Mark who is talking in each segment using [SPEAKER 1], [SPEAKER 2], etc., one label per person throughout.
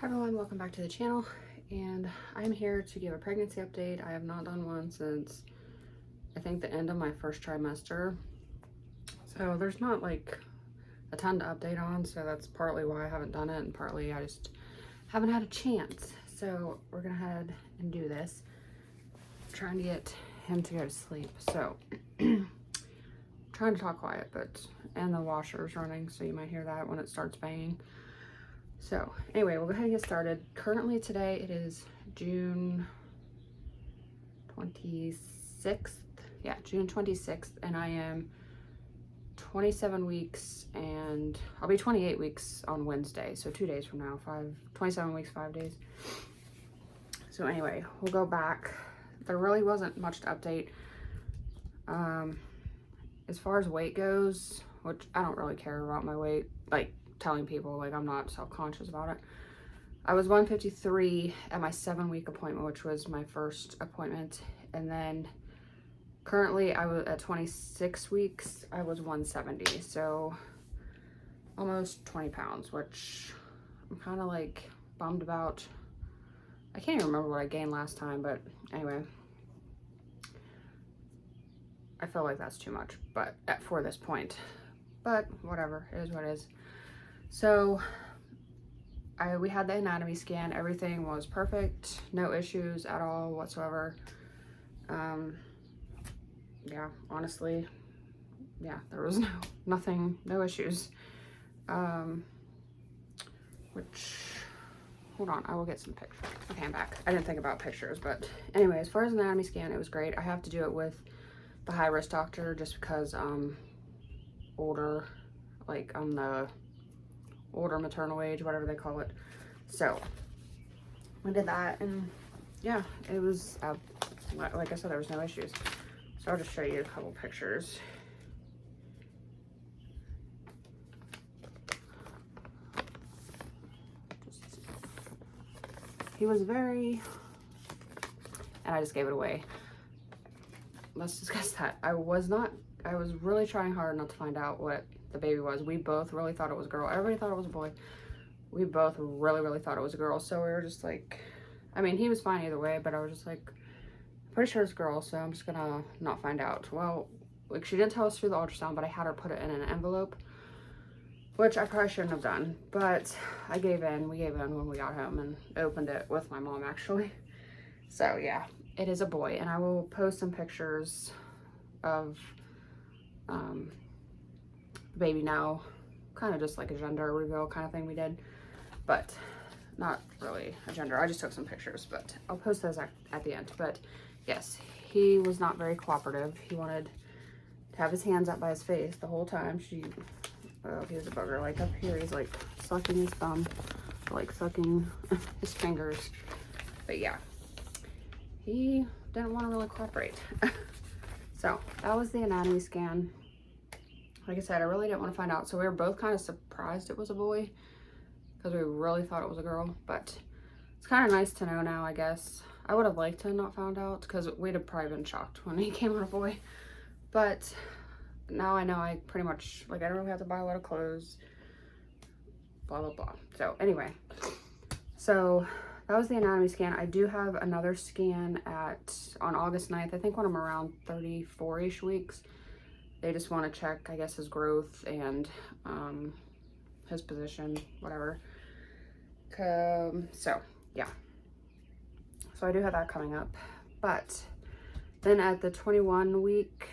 [SPEAKER 1] Hi everyone, welcome back to the channel, and I'm here to give a pregnancy update. I have not done one since I think the end of my first trimester, so there's not like a ton to update on, so that's partly why I haven't done it, and partly I just haven't had a chance. So we're gonna head and do this. I'm trying to get him to go to sleep, so trying to talk quiet, and the washer's running, so you might hear that when it starts banging. So anyway, we'll go ahead and get started. Currently today it is June 26th. Yeah, June 26th, and I am 27 weeks, and I'll be 28 weeks on Wednesday, so 2 days from now. 27 weeks, 5 days. So anyway, we'll go back. There really wasn't much to update. As far as weight goes, which I don't really care about my weight, like telling people, like I'm not self-conscious about it. I was 153 at my 7-week appointment, which was my first appointment, and then currently I was at 26 weeks, I was 170, so almost 20 pounds, which I'm kind of like bummed about. I can't even remember what I gained last time, but anyway, I feel like that's too much, but for this point, but whatever, it is what it is. So we had the anatomy scan. Everything was perfect, no issues at all whatsoever. Yeah, honestly, yeah, there was no issues. Which, hold on, I will get some pictures. Okay, I'm back. I didn't think about pictures, but anyway, as far as the anatomy scan, it was great. I have to do it with the high risk doctor just because I'm older, like I'm the older maternal age, whatever they call it. So we did that, and yeah, it was like I said, there was no issues. So I'll just show you a couple pictures. He was very, and I just gave it away. Let's discuss that. I was really trying hard not to find out what the baby was. We both really thought it was a girl. Everybody thought it was a boy. We both really thought it was a girl. So we were just like, I mean, he was fine either way, but I was just like, pretty sure it's a girl, so I'm just gonna not find out. Well, like, she didn't tell us through the ultrasound, but I had her put it in an envelope, which I probably shouldn't have done, but I gave in. We gave in when we got home and opened it with my mom, actually. So yeah, it is a boy, and I will post some pictures of the baby now, kind of just like a gender reveal kind of thing we did, but not really a gender. I just took some pictures, but I'll post those at the end. But yes, he was not very cooperative. He wanted to have his hands up by his face the whole time. He was a bugger. Like up here, he's like sucking his thumb, like sucking his fingers. But yeah, he didn't want to really cooperate. So that was the anatomy scan. Like I said, I really didn't want to find out. So we were both kind of surprised it was a boy because we really thought it was a girl. But it's kind of nice to know now, I guess. I would have liked to have not found out because we'd have probably been shocked when he came out a boy. But now I know I pretty much, like, I don't really have to buy a lot of clothes, blah, blah, blah. So anyway, so that was the anatomy scan. I do have another scan on August 9th. I think when I'm around 34-ish weeks. They just want to check, I guess, his growth and his position, whatever. So yeah. So I do have that coming up. But then at the 2021 week,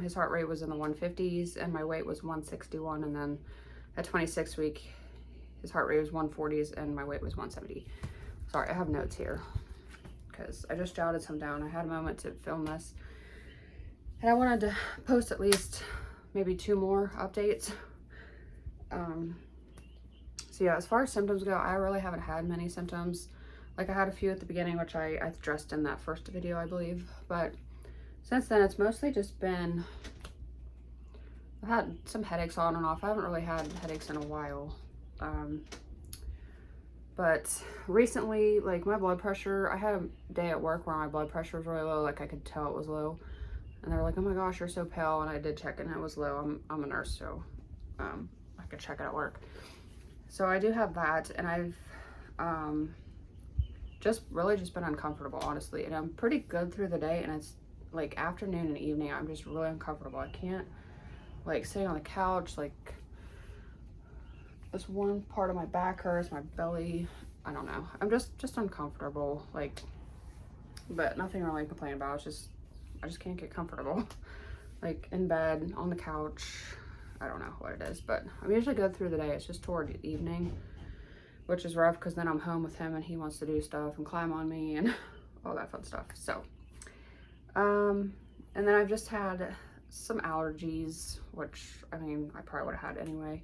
[SPEAKER 1] his heart rate was in the 150s and my weight was 161. And then at 26 week, his heart rate was 140s and my weight was 170. Sorry, I have notes here because I just jotted some down. I had a moment to film this. And I wanted to post at least maybe 2 more updates. So yeah, as far as symptoms go, I really haven't had many symptoms. Like I had a few at the beginning, which I addressed in that first video, I believe. But since then, it's mostly just been, I've had some headaches on and off. I haven't really had headaches in a while. But recently, like my blood pressure, I had a day at work where my blood pressure was really low. Like I could tell it was low. And they were like, oh my gosh, you're so pale. And I did check it and it was low. I'm a nurse, so I could check it at work. So I do have that, and I've just been uncomfortable, honestly. And I'm pretty good through the day, and it's like afternoon and evening, I'm just really uncomfortable. I can't, like, sitting on the couch, like, this one part of my back hurts, my belly, I don't know. I'm just uncomfortable, like, but nothing really to complain about. It's just, I just can't get comfortable. Like, in bed, on the couch, I don't know what it is, but I'm usually good through the day. It's just toward the evening, which is rough because then I'm home with him and he wants to do stuff and climb on me and all that fun stuff. So, and then I've just had some allergies, which, I mean, I probably would have had anyway.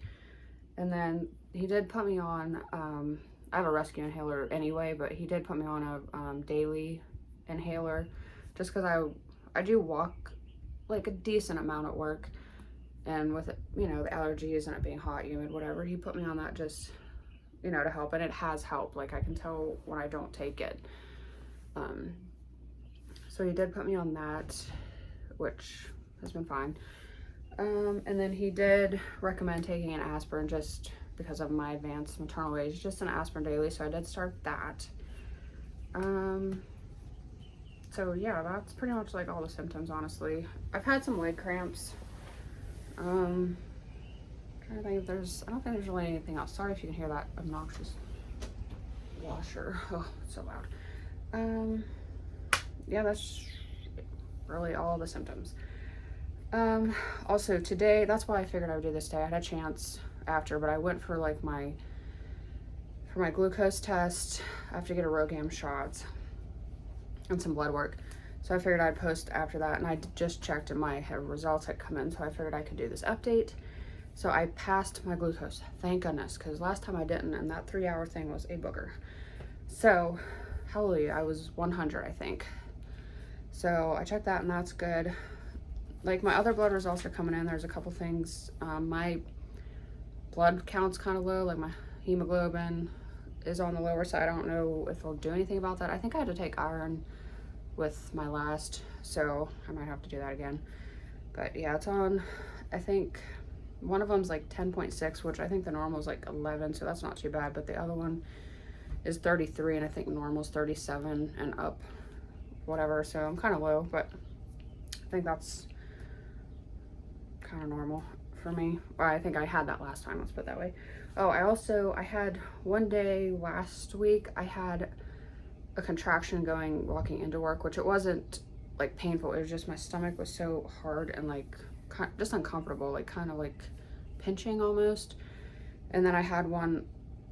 [SPEAKER 1] And then he did put me on, I have a rescue inhaler anyway, but he did put me on a daily inhaler just because I do walk like a decent amount at work, and with it, you know, the allergies and it being hot, humid, whatever, he put me on that just, you know, to help, and it has helped. Like, I can tell when I don't take it. So he did put me on that, which has been fine. And then he did recommend taking an aspirin just because of my advanced maternal age, just an aspirin daily. So I did start that. So yeah, that's pretty much like all the symptoms, honestly. I've had some leg cramps. Trying to think if there's, I don't think there's really anything else. Sorry if you can hear that obnoxious washer. Oh, it's so loud. Yeah, that's really all the symptoms. Also today, that's why I figured I would do this today. I had a chance after, but I went for like for my glucose test. I have to get a Rogam shot and some blood work. So I figured I'd post after that, and I just checked and my results had come in, so I figured I could do this update. So I passed my glucose, thank goodness, because last time I didn't, and that 3-hour thing was a booger. So, hallelujah, I was 100, I think. So I checked that, and that's good. Like, my other blood results are coming in. There's a couple things. My blood count's kind of low, like my hemoglobin is on the lower side. I don't know if I'll do anything about that. I think I had to take iron with my last, so I might have to do that again. But yeah, it's on, I think one of them's like 10.6, which I think the normal is like 11, so that's not too bad. But the other one is 33, and I think normal's 37 and up, whatever. So I'm kind of low, but I think that's kind of normal for me. Well, I think I had that last time, let's put it that way. Oh, I had one day last week, I had a contraction walking into work, which it wasn't like painful. It was just my stomach was so hard and like just uncomfortable, like kind of like pinching almost. And then I had one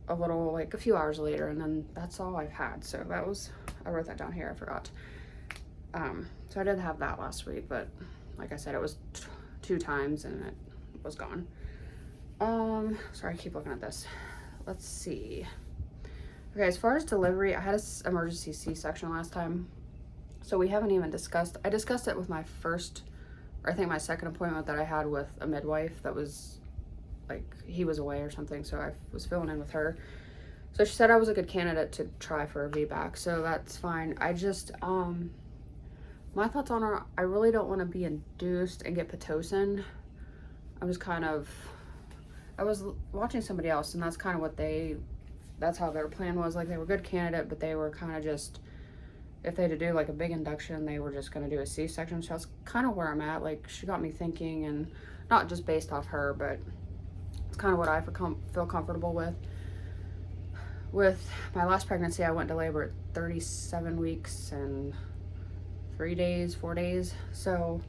[SPEAKER 1] a little, like a few hours later, and then that's all I've had. So that was, I wrote that down here, I forgot. So I did have that last week, but like I said, it was 2 times and it was gone. Sorry, I keep looking at this. Let's see. Okay, as far as delivery, I had an emergency C-section last time, so we haven't even discussed, I discussed it with my first, or I think my second appointment that I had with a midwife that was, like, he was away or something, so I was filling in with her. So she said I was a good candidate to try for a VBAC, so that's fine. I just, my thoughts on her, I really don't want to be induced and get Pitocin. I'm just kind of, I was watching somebody else, and that's kind of what that's how their plan was. Like, they were a good candidate, but they were kind of just, if they had to do like a big induction, they were just going to do a C-section. So that's kind of where I'm at. Like, she got me thinking, and not just based off her, but it's kind of what I feel comfortable with. With my last pregnancy, I went to labor at 37 weeks and 4 days. So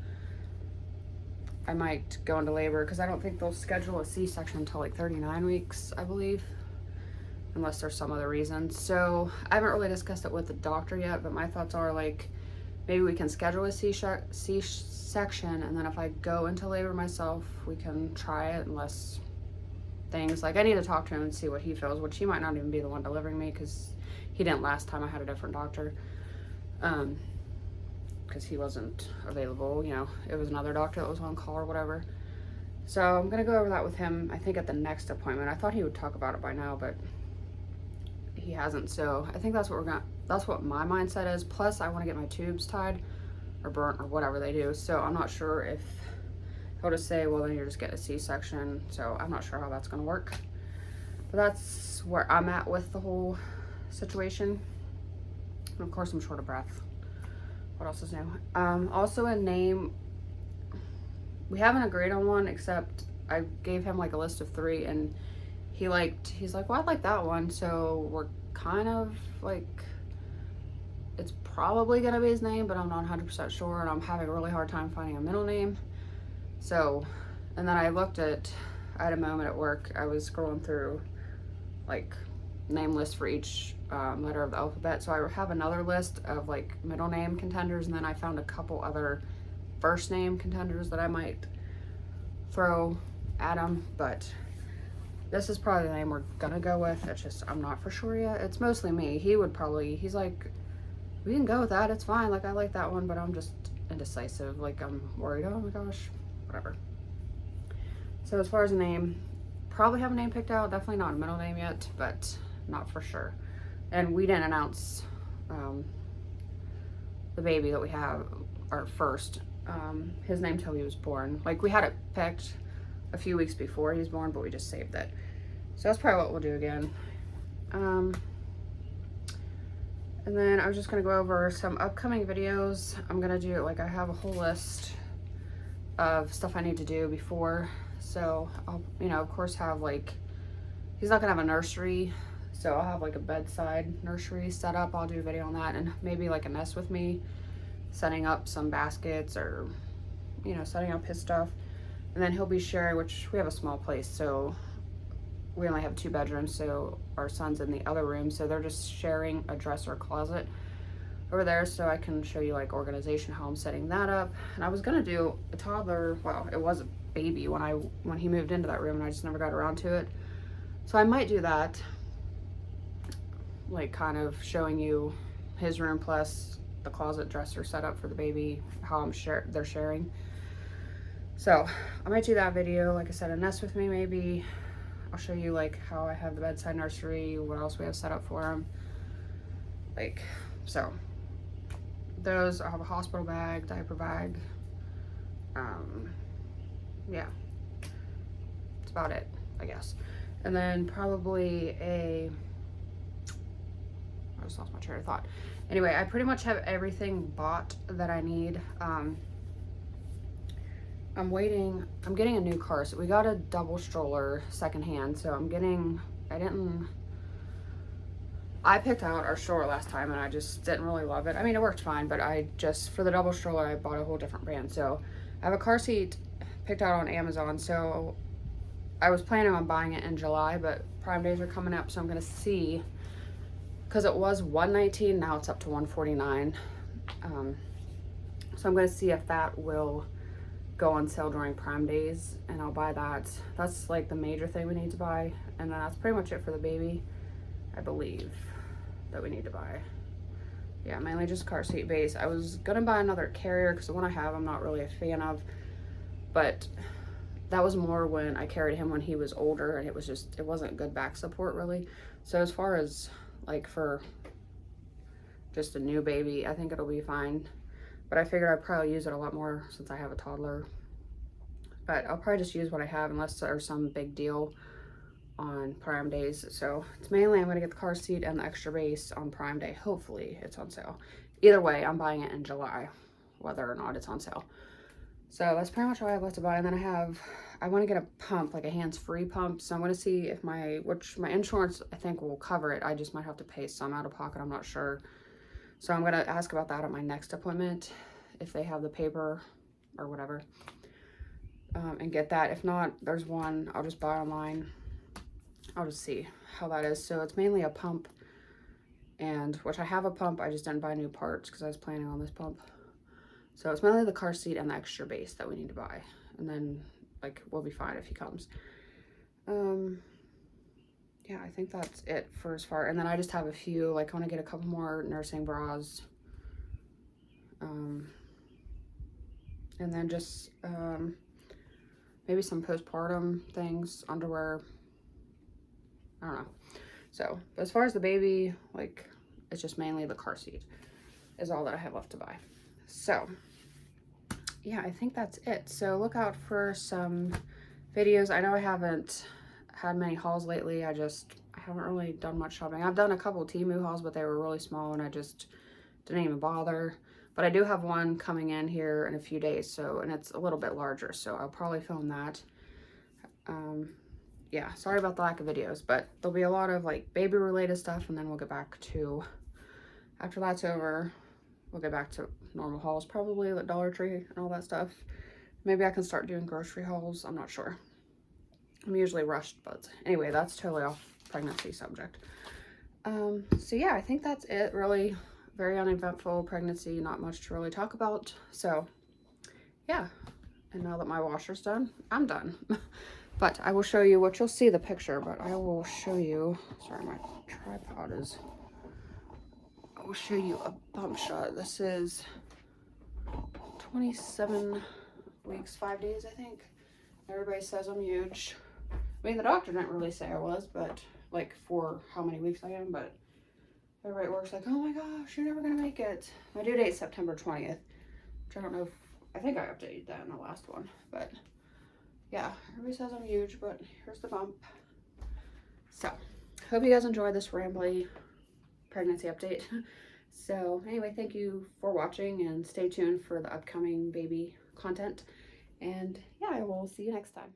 [SPEAKER 1] I might go into labor because I don't think they'll schedule a C-section until like 39 weeks, I believe, unless there's some other reason. So I haven't really discussed it with the doctor yet, but my thoughts are like, maybe we can schedule a C-section, and then if I go into labor myself, we can try it, unless things, like, I need to talk to him and see what he feels, which he might not even be the one delivering me, because he didn't last time. I had a different doctor, because he wasn't available, you know, it was another doctor that was on call or whatever. So I'm gonna go over that with him, I think, at the next appointment. I thought he would talk about it by now, but he hasn't. So I think that's what my mindset is. Plus, I want to get my tubes tied or burnt or whatever they do. So I'm not sure if he'll just say, well, then you're just getting a C-section. So I'm not sure how that's going to work. But that's where I'm at with the whole situation. And of course, I'm short of breath. What else is new? Also a name, we haven't agreed on one, except I gave him like a list of 3, and he's like, well, I like that one. So we're kind of like, it's probably gonna be his name, but I'm not 100% sure, and I'm having a really hard time finding a middle name. So, and then I had a moment at work, I was scrolling through like name lists for each letter of the alphabet. So I have another list of like middle name contenders, and then I found a couple other first name contenders that I might throw at him, but this is probably the name we're gonna go with. It's just, I'm not for sure yet. It's mostly me. He's like, we can go with that, it's fine, like I like that one, but I'm just indecisive. Like I'm worried, oh my gosh, whatever. So as far as a name, probably have a name picked out. Definitely not a middle name yet, but not for sure. And we didn't announce the baby that we have, our first, his name till he was born. Like we had it picked a few weeks before he was born, but we just saved it. So that's probably what we'll do again. And then I was just gonna go over some upcoming videos. I'm gonna do, like, I have a whole list of stuff I need to do before. So I'll, you know, of course have like, he's not gonna have a nursery, so I'll have like a bedside nursery set up. I'll do a video on that, and maybe like a nest with me, setting up some baskets, or, you know, setting up his stuff. And then he'll be sharing, which we have a small place, so we only have 2 bedrooms, so our son's in the other room, so they're just sharing a dresser closet over there. So I can show you like organization, how I'm setting that up. And I was gonna do a toddler, well, it was a baby when he moved into that room, and I just never got around to it. So I might do that, like kind of showing you his room plus the closet dresser set up for the baby, how they're sharing. So I might do that video. Like I said, a nest with me maybe. I'll show you like how I have the bedside nursery, what else we have set up for him. Like, so those, I have a hospital bag, diaper bag. Yeah, that's about it, I guess. And then probably I just lost my train of thought. Anyway, I pretty much have everything bought that I need. I'm getting a new car. So we got a double stroller secondhand. So I picked out our stroller last time, and I just didn't really love it. I mean, it worked fine, but for the double stroller, I bought a whole different brand. So I have a car seat picked out on Amazon. So I was planning on buying it in July, but Prime Days are coming up. So I'm going to see, because it was $119, now it's up to $149. So I'm going to see if that will go on sale during Prime Days, and I'll buy that. That's like the major thing we need to buy, and then that's pretty much it for the baby, I believe, that we need to buy. Yeah, mainly just car seat base. I was gonna buy another carrier because the one I have I'm not really a fan of, but that was more when I carried him when he was older, and it wasn't good back support really. So as far as like for just a new baby, I think it'll be fine. But I figured I'd probably use it a lot more since I have a toddler. But I'll probably just use what I have unless there's some big deal on Prime Days. So it's mainly I'm going to get the car seat and the extra base on Prime Day. Hopefully it's on sale. Either way, I'm buying it in July, whether or not it's on sale. So that's pretty much all I have left to buy. And then I want to get a pump, like a hands-free pump. So I'm going to see if my insurance, I think, will cover it. I just might have to pay some out of pocket. I'm not sure. So I'm going to ask about that at my next appointment, if they have the paper or whatever, and get that. If not, there's one I'll just buy online. I'll just see how that is. So it's mainly a pump, which I have a pump. I just didn't buy new parts because I was planning on this pump. So it's mainly the car seat and the extra base that we need to buy. And then, like, we'll be fine if he comes. Yeah, I think that's it for as far. And then I just have a few, like, I want to get a couple more nursing bras. And then just maybe some postpartum things, underwear. I don't know. So, but as far as the baby, like, it's just mainly the car seat is all that I have left to buy. So, yeah, I think that's it. So look out for some videos. I know I haven't had many hauls lately. I haven't really done much shopping. I've done a couple of Temu hauls, but they were really small and I just didn't even bother. But I do have one coming in here in a few days, so, and it's a little bit larger, so I'll probably film that. Yeah, sorry about the lack of videos, but there'll be a lot of like baby related stuff, and then we'll get back to, after that's over, we'll get back to normal hauls, probably like Dollar Tree and all that stuff. Maybe I can start doing grocery hauls, I'm not sure. I'm usually rushed, but anyway, that's totally off pregnancy subject. So yeah, I think that's it. Really very uneventful pregnancy, not much to really talk about. So yeah, and now that my washer's done, I'm done. But I will show you what you'll see the picture, but I will show you, sorry, my tripod is, I will show you a bump shot. This is 27 weeks, 5 days, I think. Everybody says I'm huge. I mean, the doctor didn't really say I was, but like for how many weeks I am, but everybody at work's like, oh my gosh, you're never gonna make it. My due date's September 20th, which I don't know if, I think I updated that in the last one, but yeah, everybody says I'm huge, but here's the bump. So, hope you guys enjoyed this rambly pregnancy update. So, anyway, thank you for watching, and stay tuned for the upcoming baby content. And yeah, I will see you next time.